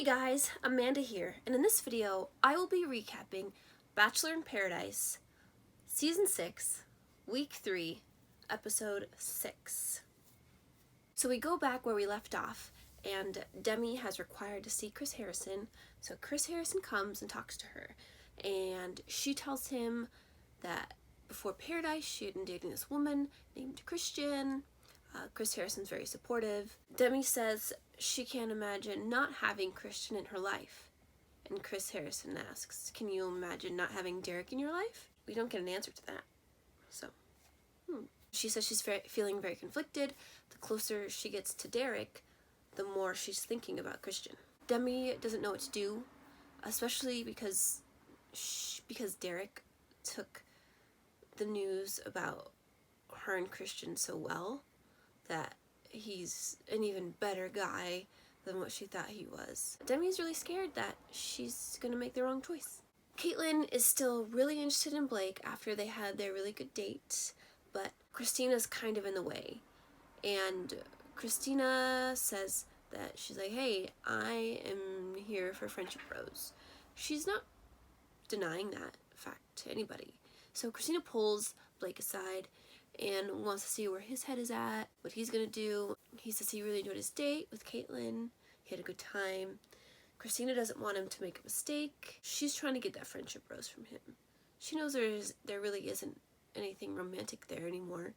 Hey guys, Amanda here, and in this video I will be recapping Bachelor in Paradise, Season 6, Week 3, Episode 6. So we go back where we left off, and Demi has required to see Chris Harrison, so Chris Harrison comes and talks to her, and she tells him that before Paradise she had been dating this woman named Christian. Chris Harrison's very supportive. Demi says she can't imagine not having Christian in her life. And Chris Harrison asks, can you imagine not having Derek in your life? We don't get an answer to that. So, She says she's feeling very conflicted. The closer she gets to Derek, the more she's thinking about Christian. Demi doesn't know what to do, especially because Derek took the news about her and Christian so well that he's an even better guy than what she thought he was. Demi's really scared that she's gonna make the wrong choice. Caitlin is still really interested in Blake after they had their really good date, but Christina's kind of in the way. And Christina says that she's like, hey, I am here for friendship bros. She's not denying that fact to anybody. So Christina pulls Blake aside and wants to see where his head is at, what he's gonna do. He says he really enjoyed his date with Caitlin. He had a good time. Christina doesn't want him to make a mistake. She's trying to get that friendship rose from him. She knows there really isn't anything romantic there anymore.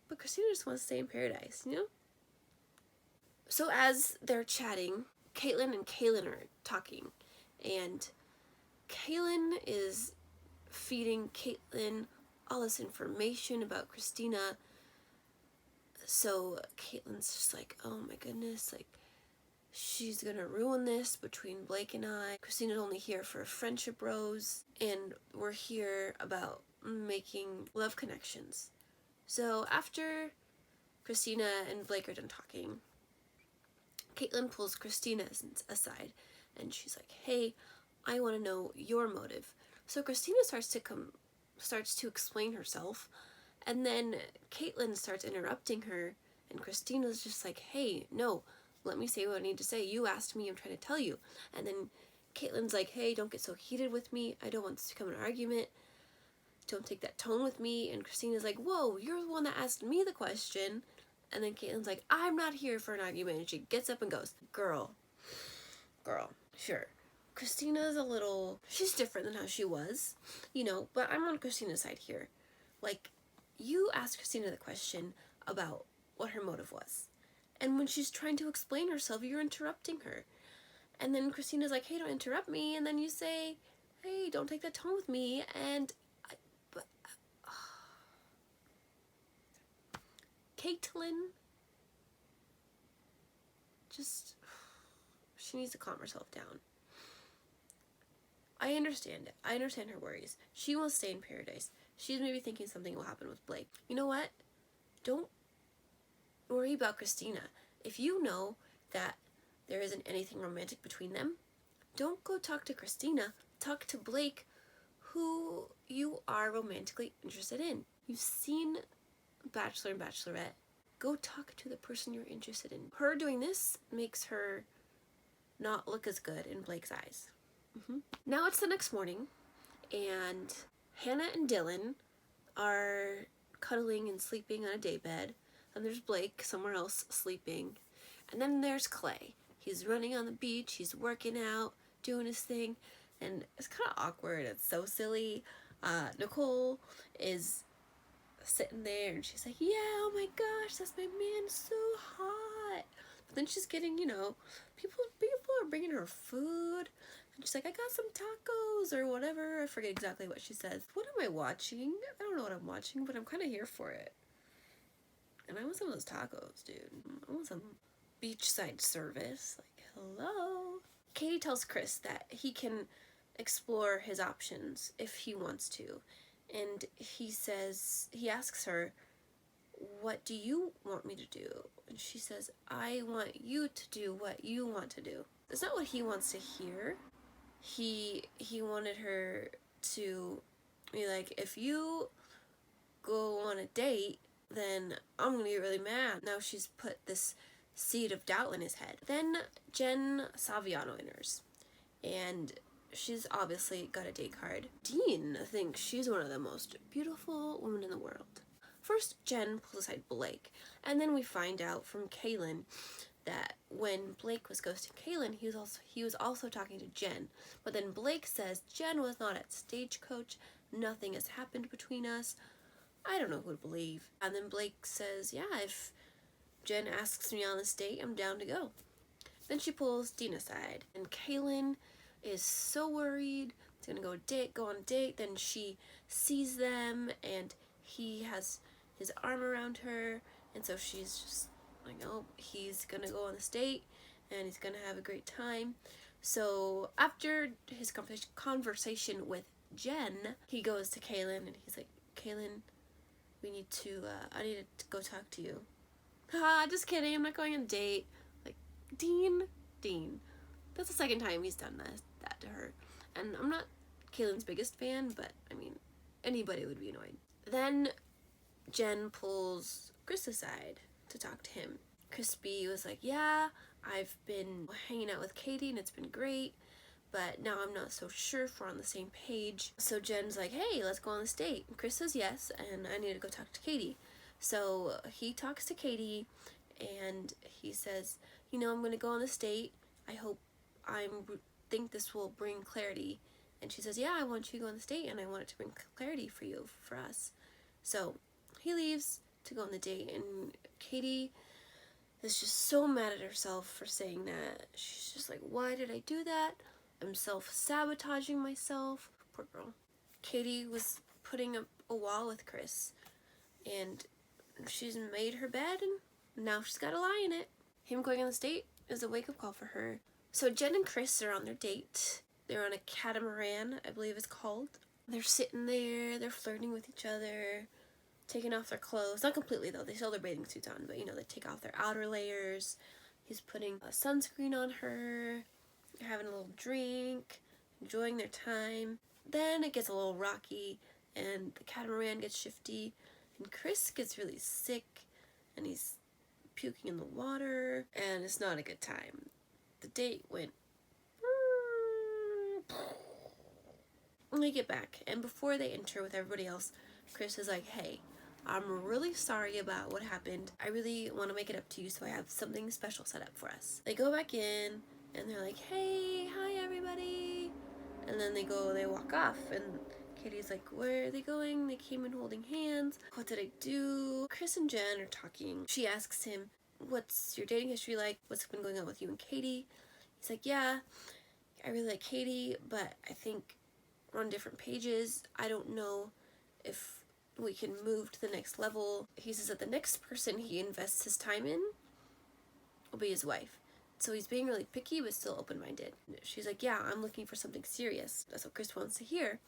But Christina just wants to stay in paradise, you know? So as they're chatting, Caitlin and Kaylin are talking. And Kaylin is feeding Caitlin all this information about Christina. So Caitlin's just like, oh my goodness, like she's gonna ruin this between Blake and I. Christina's only here for a friendship rose, and we're here about making love connections. So after Christina and Blake are done talking, Caitlin pulls Christina aside and she's like, hey, I want to know your motive. So Christina starts to explain herself, and then Caitlin starts interrupting her, and Christina's just like, hey, no, let me say what I need to say. You asked me, I'm trying to tell you. And then Caitlin's like, hey, don't get so heated with me. I don't want this to become an argument. Don't take that tone with me. And Christina's like, whoa, you're the one that asked me the question. And then Caitlin's like, I'm not here for an argument. And she gets up and goes, girl, sure. Christina's she's different than how she was, you know, but I'm on Christina's side here. Like, you asked Christina the question about what her motive was. And when she's trying to explain herself, you're interrupting her. And then Christina's like, hey, don't interrupt me. And then you say, hey, don't take that tone with me. And Caitlin, she needs to calm herself down. I understand it. I understand her worries. She wants to stay in paradise. She's maybe thinking something will happen with Blake. You know what? Don't worry about Christina. If you know that there isn't anything romantic between them, don't go talk to Christina. Talk to Blake, who you are romantically interested in. You've seen Bachelor and Bachelorette. Go talk to the person you're interested in. Her doing this makes her not look as good in Blake's eyes. Now it's the next morning, and Hannah and Dylan are cuddling and sleeping on a daybed, and there's Blake somewhere else sleeping, and then there's Clay. He's running on the beach, he's working out, doing his thing, and it's kind of awkward. It's so silly. Nicole is sitting there, and she's like, yeah, oh my gosh, that's my man, so hot. But then she's getting, people are bringing her food. And she's like, I got some tacos or whatever. I forget exactly what she says. What am I watching? I don't know what I'm watching, but I'm kind of here for it. And I want some of those tacos, dude. I want some beachside service. Like, hello? Katie tells Chris that he can explore his options if he wants to. And he asks her, what do you want me to do? And she says, I want you to do what you want to do. That's not what he wants to hear. He wanted her to be like, if you go on a date, then I'm gonna get really mad. Now she's put this seed of doubt in his head. Then Jen Saviano enters, and she's obviously got a date card. Dean thinks she's one of the most beautiful women in the world. First, Jen pulls aside Blake, and then we find out from Kaylin that when Blake was ghosting Kaylin, he was also talking to Jen. But then Blake says Jen was not at Stagecoach. Nothing has happened between us. I don't know who to believe. And then Blake says, yeah, if Jen asks me on this date, I'm down to go. Then she pulls Dean aside, and Kaylin is so worried. He's gonna go on a date. Then she sees them, and he has his arm around her, and so she's just like, oh, he's gonna go on this date, and he's gonna have a great time. So after his conversation with Jen, he goes to Kaylin, and he's like, Kaylin, I need to go talk to you. Just kidding, I'm not going on a date. Like, Dean. That's the second time he's done that to her. And I'm not Kaylin's biggest fan, but I mean, anybody would be annoyed. Then Jen pulls Chris aside to talk to him. Crispy was like, yeah, I've been hanging out with Katie and it's been great, but now I'm not so sure if we're on the same page. So Jen's like, hey, let's go on this date. And Chris says yes, and I need to go talk to Katie. So he talks to Katie, and he says, I'm going to go on this date. I think this will bring clarity. And she says, yeah, I want you to go on this date, and I want it to bring clarity for us. So he leaves to go on the date, and Katie is just so mad at herself for saying that. She's just like, why did I do that? I'm self-sabotaging myself. Poor girl. Katie was putting up a wall with Chris, and she's made her bed, and now she's got to lie in it. Him going on this date is a wake-up call for her. So Jen and Chris are on their date. They're on a catamaran, I believe it's called. They're sitting there, they're flirting with each other, taking off their clothes. Not completely though, they still have their bathing suits on, but they take off their outer layers. He's putting a sunscreen on her, they're having a little drink, enjoying their time. Then it gets a little rocky, and the catamaran gets shifty, and Chris gets really sick, and he's puking in the water, and it's not a good time. The date went... When they get back, and before they enter with everybody else, Chris is like, hey, I'm really sorry about what happened. I really want to make it up to you, so I have something special set up for us. They go back in, and they're like, hey, hi everybody. And then they walk off, and Katie's like, where are they going? They came in holding hands. What did I do? Chris and Jen are talking. She asks him, what's your dating history like? What's been going on with you and Katie? He's like, yeah, I really like Katie, but I think we're on different pages. I don't know if we can move to the next level. He says that the next person he invests his time in will be his wife. So he's being really picky, but still open-minded. She's like, yeah, I'm looking for something serious. That's what Chris wants to hear.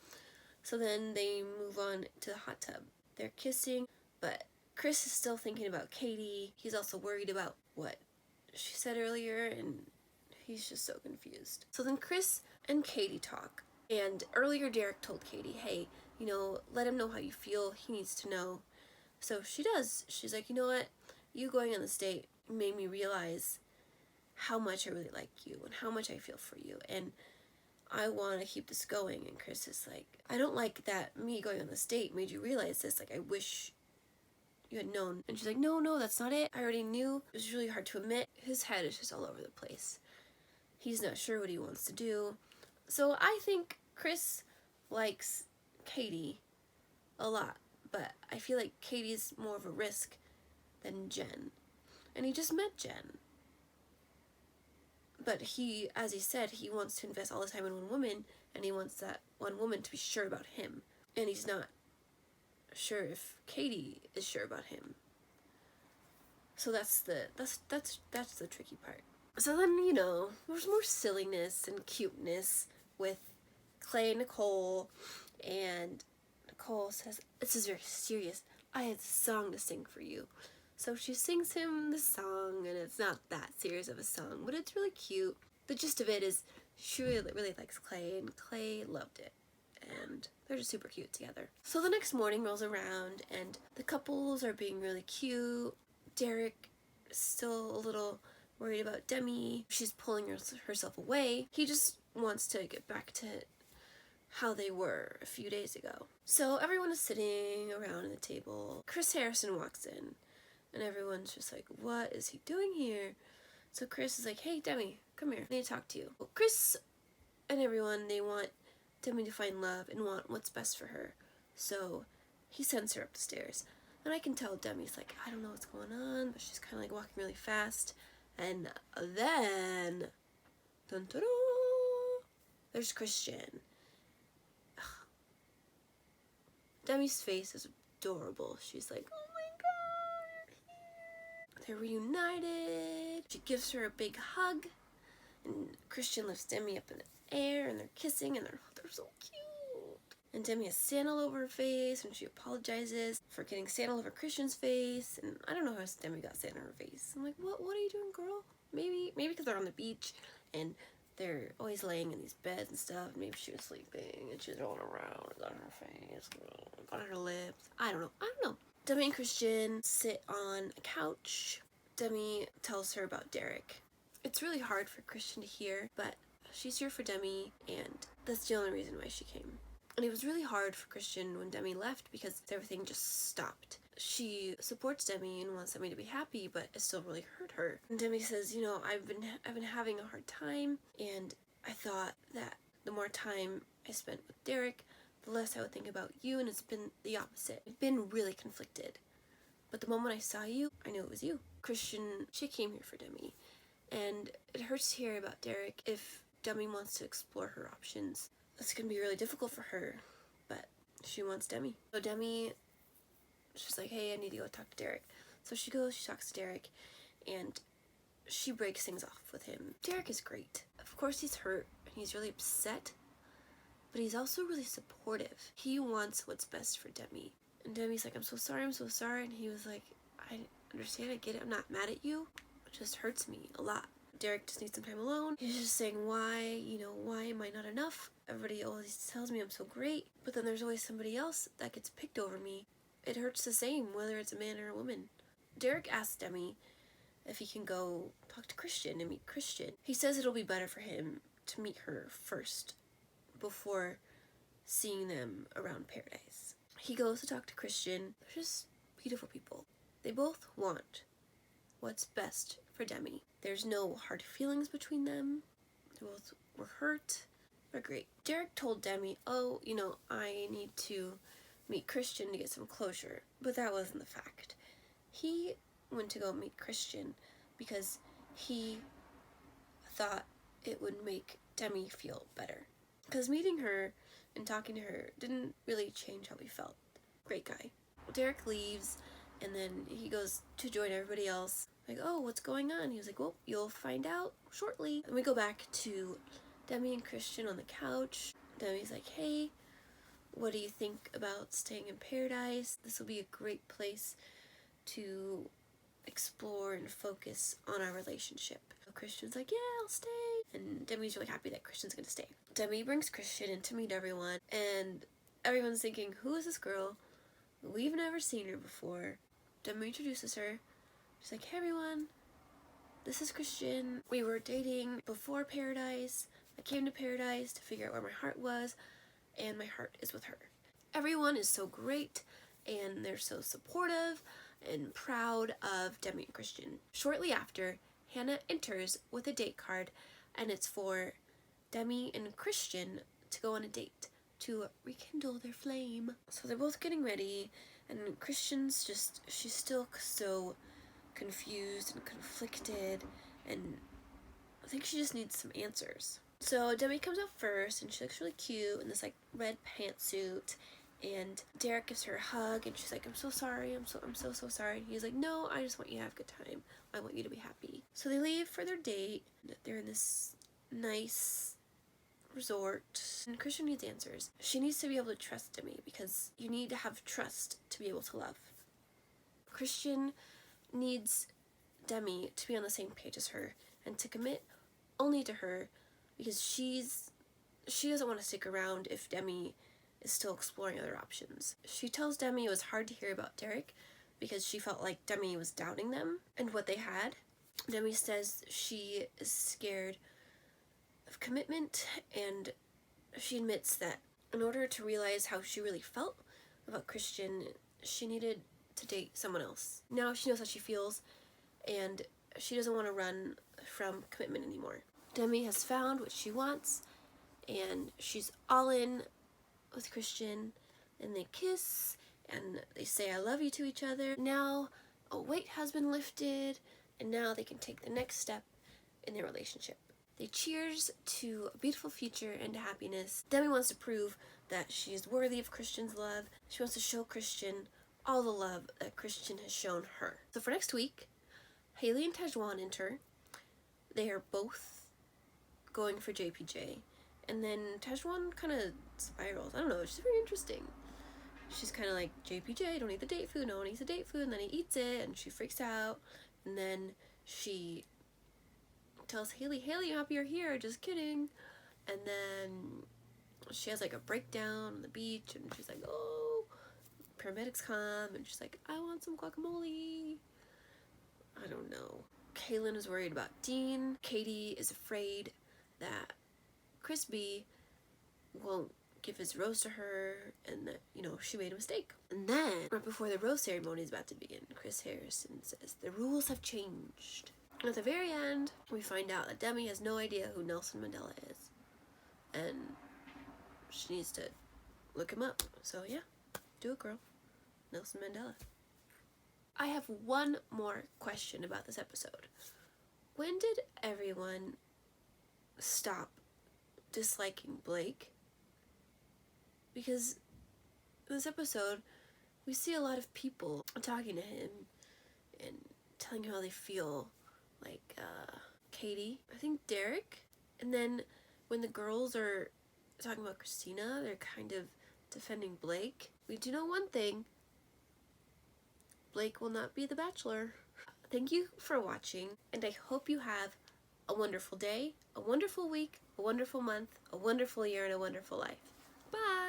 So then they move on to the hot tub. They're kissing, but Chris is still thinking about Katie. He's also worried about what she said earlier, and he's just so confused. So then Chris and Katie talk. And earlier Derek told Katie, hey, let him know how you feel. He needs to know. So she does. She's like, you know what? You going on this date made me realize how much I really like you and how much I feel for you. And I want to keep this going. And Chris is like, I don't like that me going on this date made you realize this. Like, I wish you had known. And she's like, no, that's not it. I already knew. It was really hard to admit. His head is just all over the place. He's not sure what he wants to do. So I think Chris likes Katie a lot, but I feel like Katie's more of a risk than Jen. And he just met Jen. But he, as he said, he wants to invest all his time in one woman, and he wants that one woman to be sure about him. And he's not sure if Katie is sure about him. So that's the tricky part. So then, there's more silliness and cuteness with Clay and Nicole, and Nicole says, this is very serious. I had a song to sing for you. So she sings him the song, and it's not that serious of a song, but it's really cute. The gist of it is she really likes Clay, and Clay loved it. And they're just super cute together. So the next morning rolls around, and the couples are being really cute. Derek still a little worried about Demi. She's pulling herself away. He just wants to get back to how they were a few days ago. So everyone is sitting around the table. Chris Harrison walks in, and everyone's just like, what is he doing here? So Chris is like, hey, Demi, come here. I need to talk to you. Well, Chris and everyone, they want Demi to find love and want what's best for her. So he sends her up the stairs. And I can tell Demi's like, I don't know what's going on, but she's kind of like walking really fast. And then, dun, dun, dun, there's Christian. Demi's face is adorable. She's like, oh my god. They're reunited. She gives her a big hug. And Christian lifts Demi up in the air, and they're kissing, and they're so cute. And Demi has sand all over her face, and she apologizes for getting sand all over Christian's face. And I don't know how Demi got sand on her face. I'm like, what are you doing, girl? Maybe because they're on the beach, and they're always laying in these beds and stuff. Maybe she was sleeping, and she's rolling around, got on her face, got on her lips. I don't know. Demi and Christian sit on a couch. Demi tells her about Derek. It's really hard for Christian to hear, but she's here for Demi, and that's the only reason why she came. And it was really hard for Christian when Demi left because everything just stopped. She supports Demi and wants Demi to be happy, but it still really hurt her. And Demi says, you know, I've been having a hard time, and I thought that the more time I spent with Derek, the less I would think about you, and it's been the opposite. I've been really conflicted. But the moment I saw you, I knew it was you. Christian, she came here for Demi. And it hurts to hear about Derek. If Demi wants to explore her options, it's going to be really difficult for her, but she wants Demi. So Demi, she's like, hey, I need to go talk to Derek. So she goes, she talks to Derek, and she breaks things off with him. Derek is great. Of course he's hurt, and he's really upset, but he's also really supportive. He wants what's best for Demi. And Demi's like, I'm so sorry. And he was like, I understand, I get it, I'm not mad at you. It just hurts me a lot. Derek just needs some time alone. He's just saying, why am I not enough? Everybody always tells me I'm so great, but then there's always somebody else that gets picked over me. It hurts the same, whether it's a man or a woman. Derek asks Demi if he can go talk to Christian and meet Christian. He says it'll be better for him to meet her first before seeing them around paradise. He goes to talk to Christian. They're just beautiful people. They both want what's best for Demi. There's no hard feelings between them. They both were hurt. They're great. Derek told Demi, oh, I need to meet Christian to get some closure. But that wasn't the fact. He went to go meet Christian because he thought it would make Demi feel better. Because meeting her and talking to her didn't really change how he felt. Great guy. Derek leaves, and then he goes to join everybody else. Like, oh, what's going on? He was like, well, you'll find out shortly. And we go back to Demi and Christian on the couch. Demi's like, hey, what do you think about staying in paradise? This will be a great place to explore and focus on our relationship. So Christian's like, yeah, I'll stay. And Demi's really happy that Christian's gonna stay. Demi brings Christian in to meet everyone, and everyone's thinking, who is this girl? We've never seen her before. Demi introduces her. She's like, hey everyone, this is Christian. We were dating before paradise. I came to paradise to figure out where my heart was, and my heart is with her. Everyone is so great, and they're so supportive and proud of Demi and Christian. Shortly after, Hannah enters with a date card, and it's for Demi and Christian to go on a date to rekindle their flame. So they're both getting ready, and Christian's she's still so confused and conflicted, and I think she just needs some answers. So Demi comes out first, and she looks really cute in this red pantsuit, and Derek gives her a hug, and she's like, I'm so sorry, I'm so sorry. And he's like, no, I just want you to have a good time. I want you to be happy. So they leave for their date. They're in this nice resort, and Christian needs answers. She needs to be able to trust Demi, because you need to have trust to be able to love. Christian needs Demi to be on the same page as her and to commit only to her, because she doesn't want to stick around if Demi is still exploring other options. She tells Demi it was hard to hear about Derek because she felt like Demi was doubting them and what they had. Demi says she is scared of commitment, and she admits that in order to realize how she really felt about Christian, she needed to date someone else. Now she knows how she feels, and she doesn't want to run from commitment anymore. Demi has found what she wants, and she's all in with Christian, and they kiss, and they say I love you to each other. Now a weight has been lifted, and now they can take the next step in their relationship. They cheers to a beautiful future and happiness. Demi wants to prove that she is worthy of Christian's love. She wants to show Christian all the love that Christian has shown her. So for next week, Haley and Tajwan enter. They are both going for JPJ. And then Tajwan kind of spirals. I don't know, she's very interesting. She's kind of like, JPJ, don't eat the date food. No one eats the date food. And then he eats it, and she freaks out. And then she tells Haley, I'm happy you're here, just kidding. And then she has like a breakdown on the beach, and she's like, oh, paramedics come, and she's like, I want some guacamole. I don't know. Kaylin is worried about Dean. Katie is afraid that Chris B won't give his rose to her, and that, she made a mistake. And then, right before the rose ceremony is about to begin, Chris Harrison says, the rules have changed. And at the very end, we find out that Demi has no idea who Nelson Mandela is. And she needs to look him up. So yeah, do it, girl. Nelson Mandela. I have one more question about this episode. When did everyone stop disliking Blake? Because in this episode, we see a lot of people talking to him and telling him how they feel. Like Katie, I think Derek, and then when the girls are talking about Christina, they're kind of defending Blake. We do know one thing: Blake will not be the Bachelor. Thank you for watching, and I hope you have a wonderful day, a wonderful week, a wonderful month, a wonderful year, and a wonderful life. Bye!